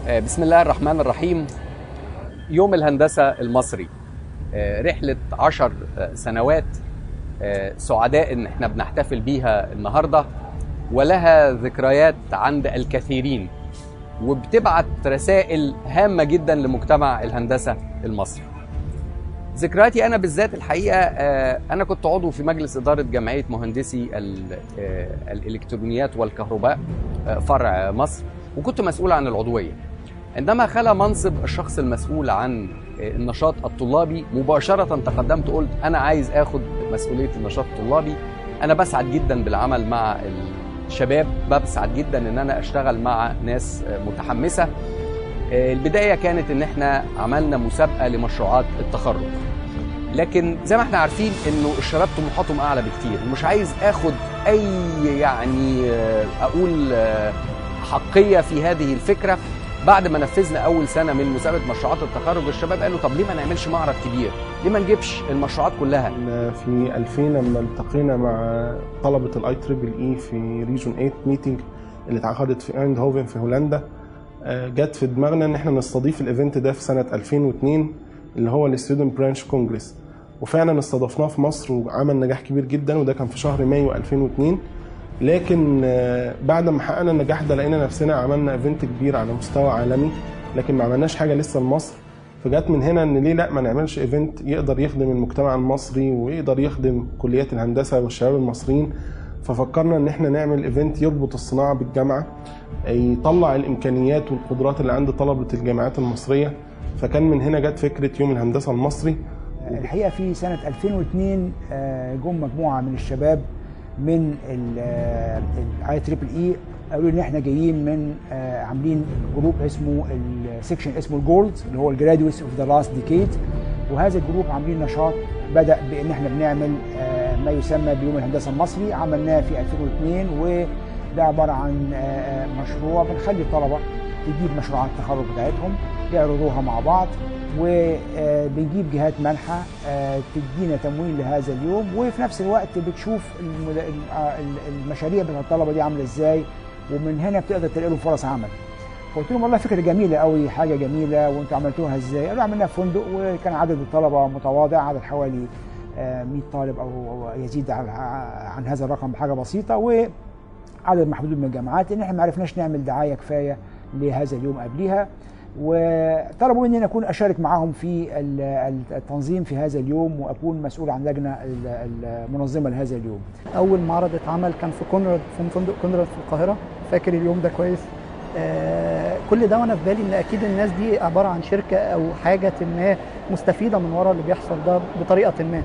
بسم الله الرحمن الرحيم. يوم الهندسة المصري، رحلة 10 سنوات سعداء ان احنا بنحتفل بيها النهاردة، ولها ذكريات عند الكثيرين، وبتبعت رسائل هامة جدا لمجتمع الهندسة المصري. ذكرياتي أنا بالذات الحقيقة، أنا كنت عضو في مجلس إدارة جمعية مهندسي الإلكترونيات والكهرباء فرع مصر، وكنت مسؤول عن العضوية. عندما خلى منصب الشخص المسؤول عن النشاط الطلابي، مباشرة تقدمت قلت أنا عايز أخذ مسؤولية النشاط الطلابي. أنا بسعد جدا بالعمل مع الشباب، بسعد جدا إن أنا أشتغل مع ناس متحمسة. البداية كانت إن إحنا عملنا مسابقة لمشروعات التخرج، لكن زي ما إحنا عارفين إنه الشباب طموحاتهم أعلى بكتير، ومش عايز آخد أي أقول حقية في هذه الفكرة. بعد ما نفذنا أول سنة من مسابقة مشروعات التخرج، الشباب قالوا طب ليه ما نعملش معرض كبير؟ ليه ما نجيبش المشروعات كلها؟ في 2000 لما التقينا مع طلبة الاي تريبل اي في ريجون 8 ميتنج اللي اتعقدت في ايندهوفن في هولندا، جت في دماغنا ان احنا نستضيف الايفنت ده في سنة 2002 اللي هو الستودنت برانش كونجرس، وفعلا استضفناه في مصر وعمل نجاح كبير جدا، وده كان في شهر مايو 2002. لكن بعد ما حققنا النجاح ده لقينا نفسنا عملنا ايفنت كبير على مستوى عالمي، لكن ما عملناش حاجه لسه لمصر. فجت من هنا ان ليه لا ما نعملش ايفنت يقدر يخدم المجتمع المصري ويقدر يخدم كليات الهندسه والشباب المصريين. ففكرنا ان احنا نعمل ايفنت يربط الصناعه بالجامعه، يطلع الامكانيات والقدرات اللي عند طلبه الجامعات المصريه. فكان من هنا جت فكره يوم الهندسه المصري. الحقيقه في سنه 2002 جم مجموعه من الشباب من الاي تريبل اي، قالوا ان احنا جايين من عاملين جروب اسمه السكشن اسمه الجولد اللي هو الجرادويتس اوف ذا لاست ديكيد، وهذا الجروب عاملين نشاط بدا بان احنا بنعمل ما يسمى بيوم الهندسه المصري. عملناه في 2002، وده عباره عن مشروع بنخلي الطلبه تجيب مشروعات التخرج بتاعتهم يعرضوها مع بعض، وبنجيب جهات منحة تدينا تمويل لهذا اليوم، وفي نفس الوقت بتشوف المشاريع بتاعت الطلبة دي عاملة ازاي، ومن هنا بتقدر تلاقي لهم فرص عمل. فقلت لهم والله فكرة جميلة قوي، حاجة جميلة، وانتوا عملتوها ازاي؟ قالوا عملناها في فندق، وكان عدد الطلبة متواضع، عدد حوالي 100 طالب او يزيد عن هذا الرقم بحاجة بسيطة، وعدد محدود من الجامعات، ان احنا ما عرفناش نعمل دعاية كفاية لهذا اليوم قبلها، وطلبوا مني ان اكون اشارك معهم في التنظيم في هذا اليوم، واكون مسؤول عن لجنه المنظمه لهذا اليوم. اول معرض اتعمل كان في كونراد، في فندق كونراد في القاهره، فاكر اليوم ده كويس. كل ده وانا في بالي ان اكيد الناس دي عباره عن شركه او حاجه ما مستفيده من وراء اللي بيحصل ده بطريقه ما.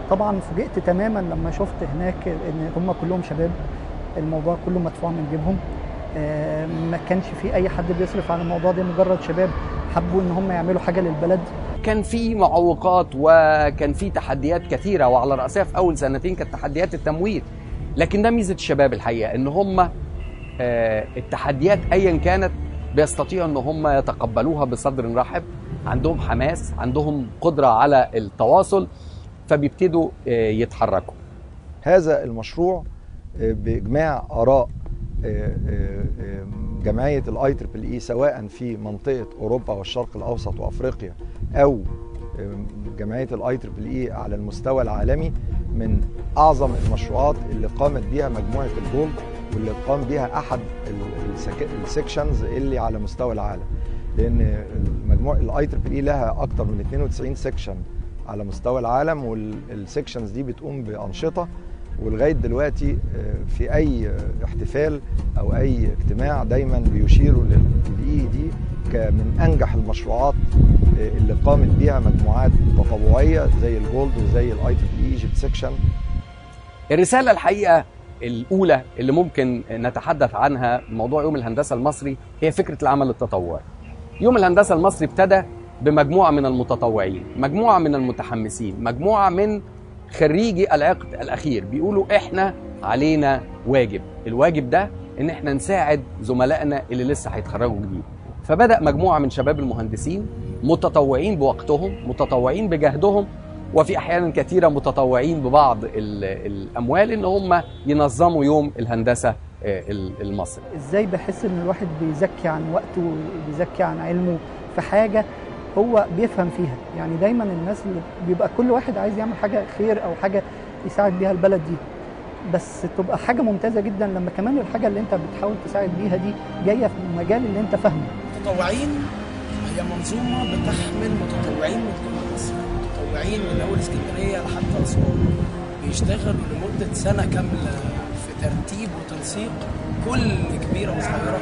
طبعا فوجئت تماما لما شفت هناك ان هم كلهم شباب، الموضوع كله مدفوع من جيبهم، ما كانش في اي حد بيصرف على الموضوع ده، مجرد شباب حبوا ان هم يعملوا حاجه للبلد. كان في معوقات وكان في تحديات كثيره، وعلى راسها في اول سنتين كانت تحديات التمويل، لكن ده ميزه الشباب الحقيقه، ان هم التحديات ايا كانت بيستطيعوا ان هم يتقبلوها بصدر رحب، عندهم حماس، عندهم قدره على التواصل، فبيبتدوا يتحركوا. هذا المشروع باجماع اراء جمعية الاي تريبل اي سواء في منطقة اوروبا والشرق الاوسط وافريقيا، او جمعية الاي تريبل اي على المستوى العالمي، من اعظم المشروعات اللي قامت بها مجموعة الجولد، واللي قام بها احد السكشنز اللي على مستوى العالم، لان مجموعة الاي تريبل اي لها اكتر من 92 سكشن على مستوى العالم، والسكشنز دي بتقوم بانشطة، ولغايه دلوقتي في اي احتفال او اي اجتماع دايما بيشيروا للاي دي كمن انجح المشروعات اللي قامت بيها مجموعات تطوعيه زي الجولد وزي الاي تريبل اي ايجيبت سيكشن. الرساله الحقيقه الاولى اللي ممكن نتحدث عنها موضوع يوم الهندسه المصري هي فكره العمل التطوعي. يوم الهندسه المصري ابتدى بمجموعه من المتطوعين، مجموعه من المتحمسين، مجموعه من خريجي العقد الاخير بيقولوا احنا علينا واجب، الواجب ده ان احنا نساعد زملائنا اللي لسه هيتخرجوا جديد. فبدأ مجموعة من شباب المهندسين متطوعين بوقتهم، متطوعين بجهدهم، وفي احيانا كثيرة متطوعين ببعض الاموال ان هم ينظموا يوم الهندسة المصري. ازاي بحس ان الواحد بيزكي عن وقته وبيزكي عن علمه في حاجه هو بيفهم فيها. يعني دايما الناس اللي بيبقى كل واحد عايز يعمل حاجه خير او حاجه يساعد بيها البلد دي، بس تبقى حاجه ممتازه جدا لما كمان الحاجه اللي انت بتحاول تساعد بيها دي جايه في المجال اللي انت فاهمه. المتطوعين هي منظومه بتحمل متطوعين من كل مصر، متطوعين من اول اسكندريه لحد اسوان، بيشتغلوا لمده سنه كامله في ترتيب وتنسيق كل كبيره وصغيره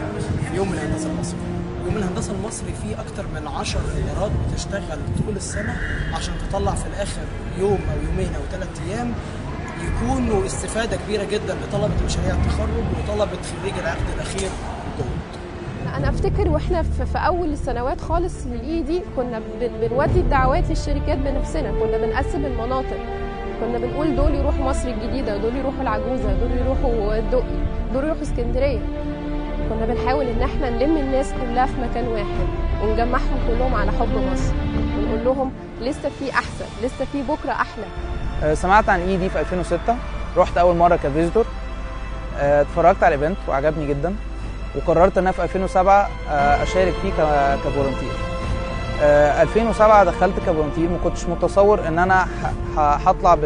في يوم الهندسه المصري. يوم الهندسه المصري فيه اكتر من 10 ادارات بتشتغل طول السنه عشان تطلع في الاخر يوم او يومين او 3 ايام يكونوا استفاده كبيره جدا لطلبه مشاريع التخرج وطلبه خريج العقد الاخير الجدد. انا افتكر واحنا في اول السنوات خالص للاي دي كنا بنودي الدعوات للشركات بنفسنا، كنا بنقسم المناطق، كنا بنقول دول يروحوا مصر الجديده، دول يروحوا العجوزه، دول يروحوا الدقي، دول يروحوا اسكندريه. كنا بنحاول ان احنا نلم الناس كلها في مكان واحد ونجمعهم كلهم على حب مصر، ونقول لهم لسه في احسن، لسه في بكره احلى. سمعت عن اي دي في 2006، رحت اول مره كفيزيتور، اتفرجت على الايفنت وعجبني جدا، وقررت ان انا في 2007 اشارك فيه كفولنتير. 2007 دخلت كفولنتير، ما كنتش متصور ان انا هطلع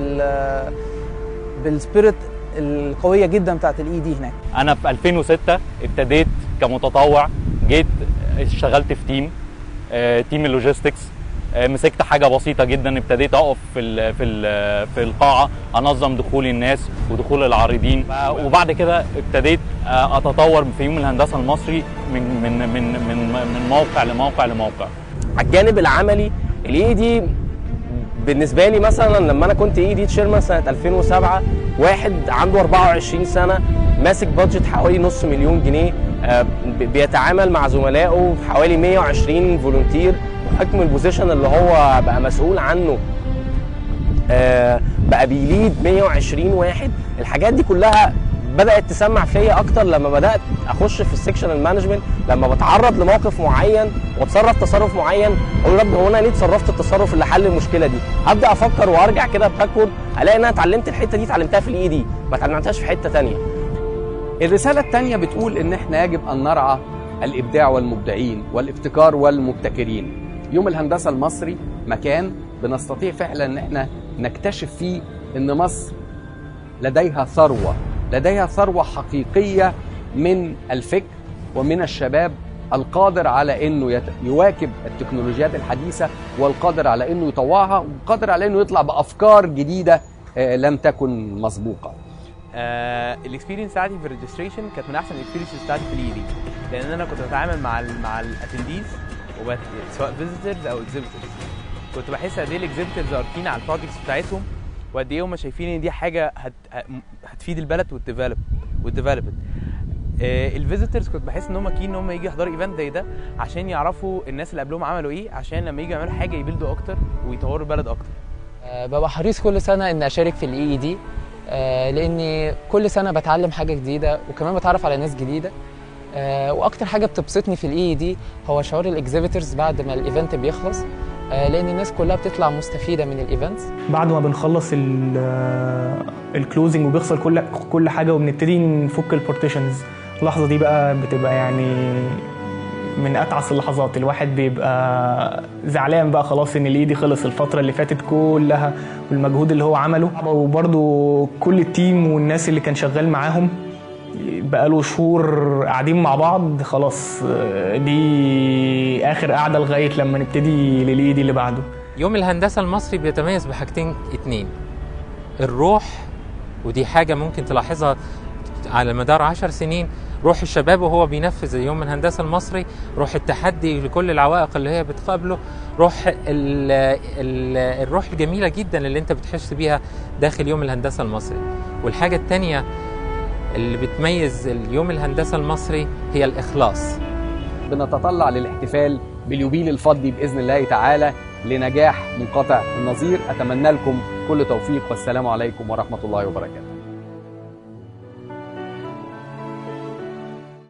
بالسبيريت القويه جدا بتاعت الاي دي هناك. انا في 2006 ابتديت كمتطوع، جيت اشتغلت في تيم اللوجيستكس، مسكت حاجه بسيطه جدا، ابتديت اقف في القاعه انظم دخول الناس ودخول العارضين، وبعد كده ابتديت اتطور في يوم الهندسه المصري من موقع لموقع لموقع. على الجانب العملي الاي دي بالنسبه لي مثلا لما انا كنت اي دي تشيرمان سنه 2007، واحد عنده 24 سنه ماسك بادجت حوالي $500,000 جنيه، بيتعامل مع زملائه حوالي 120 فولنتير، وحكم البوزيشن اللي هو بقى مسؤول عنه بقى بيليد 120 واحد. الحاجات دي كلها بدات تسمع فيا اكتر لما بدات اخش في السكشنال مانجمنت، لما بتعرض لموقف معين واتصرف تصرف معين اقول يا رب هو انا ليه اتصرفت التصرف اللي حل المشكله دي؟ ابدا افكر وارجع كده باكورد الاقي ان انا اتعلمت الحته دي اتعلمتها في الاي دي، ما اتعلمتهاش في حته ثانيه. الرساله الثانيه بتقول ان احنا يجب ان نرعى الابداع والمبدعين والابتكار والمبتكرين. يوم الهندسه المصري مكان بنستطيع فعلا ان احنا نكتشف فيه ان مصر لديها ثروه حقيقيه من الفكر ومن الشباب القادر على انه يواكب التكنولوجيات الحديثه، والقادر على انه يطوعها، والقادر على انه يطلع بافكار جديده لم تكن مسبوقه. الاكسبيرينس بتاعتي في الريجستريشن كانت من احسن الاكسبيرينس بتاعتي في الاي دي، لان انا كنت بتعامل مع الاتنديز سواء فيزيتورز او اكزيبيتورز. كنت بحس قد ايه الاكزيبيتورز عارفين على البروجكتس بتاعتهم، وقد ايه هم شايفين ان دي حاجه هتفيد البلد والديفلوبمنت. الفيزيتورز كنت بحس ان هم كين ان هم يجي يحضروا ايفنت زي ده عشان يعرفوا الناس اللي قبلهم عملوا ايه، عشان لما يجوا يعملوا حاجه يبيلدوا اكتر ويطوروا البلد اكتر. ببقى حريص كل سنه ان اشارك في الاي دي، لاني كل سنه بتعلم حاجه جديده وكمان بتعرف على ناس جديده. واكتر حاجه بتبسطني في الاي دي هو شعور الاكزيبيتورز بعد ما الايفنت بيخلص، لان الناس كلها بتطلع مستفيده من الايفنتس. بعد ما بنخلص الكلوزنج وبيخسر كل حاجه وبنبتدي نفك البارتيشنز، اللحظه دي بقى بتبقى يعني من اتعس اللحظات. الواحد بيبقى زعلان بقى خلاص ان الاي دي خلص، الفتره اللي فاتت كلها والمجهود اللي هو عمله، وبرده كل التيم والناس اللي كان شغال معاهم بقاله شهور قاعدين مع بعض، خلاص دي اخر قعده لغايه لما نبتدي للاي دي اللي بعده. يوم الهندسه المصري بيتميز بحاجتين اتنين: الروح، ودي حاجه ممكن تلاحظها على مدار 10 سنين، روح الشباب وهو بينفذ يوم الهندسه المصري، روح التحدي لكل العوائق اللي هي بتقابله، روح الروح الجميله جدا اللي انت بتحس بيها داخل يوم الهندسه المصري. والحاجه الثانيه اللي بتميز اليوم الهندسه المصري هي الاخلاص. بنتطلع للاحتفال باليوبيل الفضي باذن الله تعالى لنجاح منقطع النظير. اتمنى لكم كل توفيق، والسلام عليكم ورحمه الله وبركاته.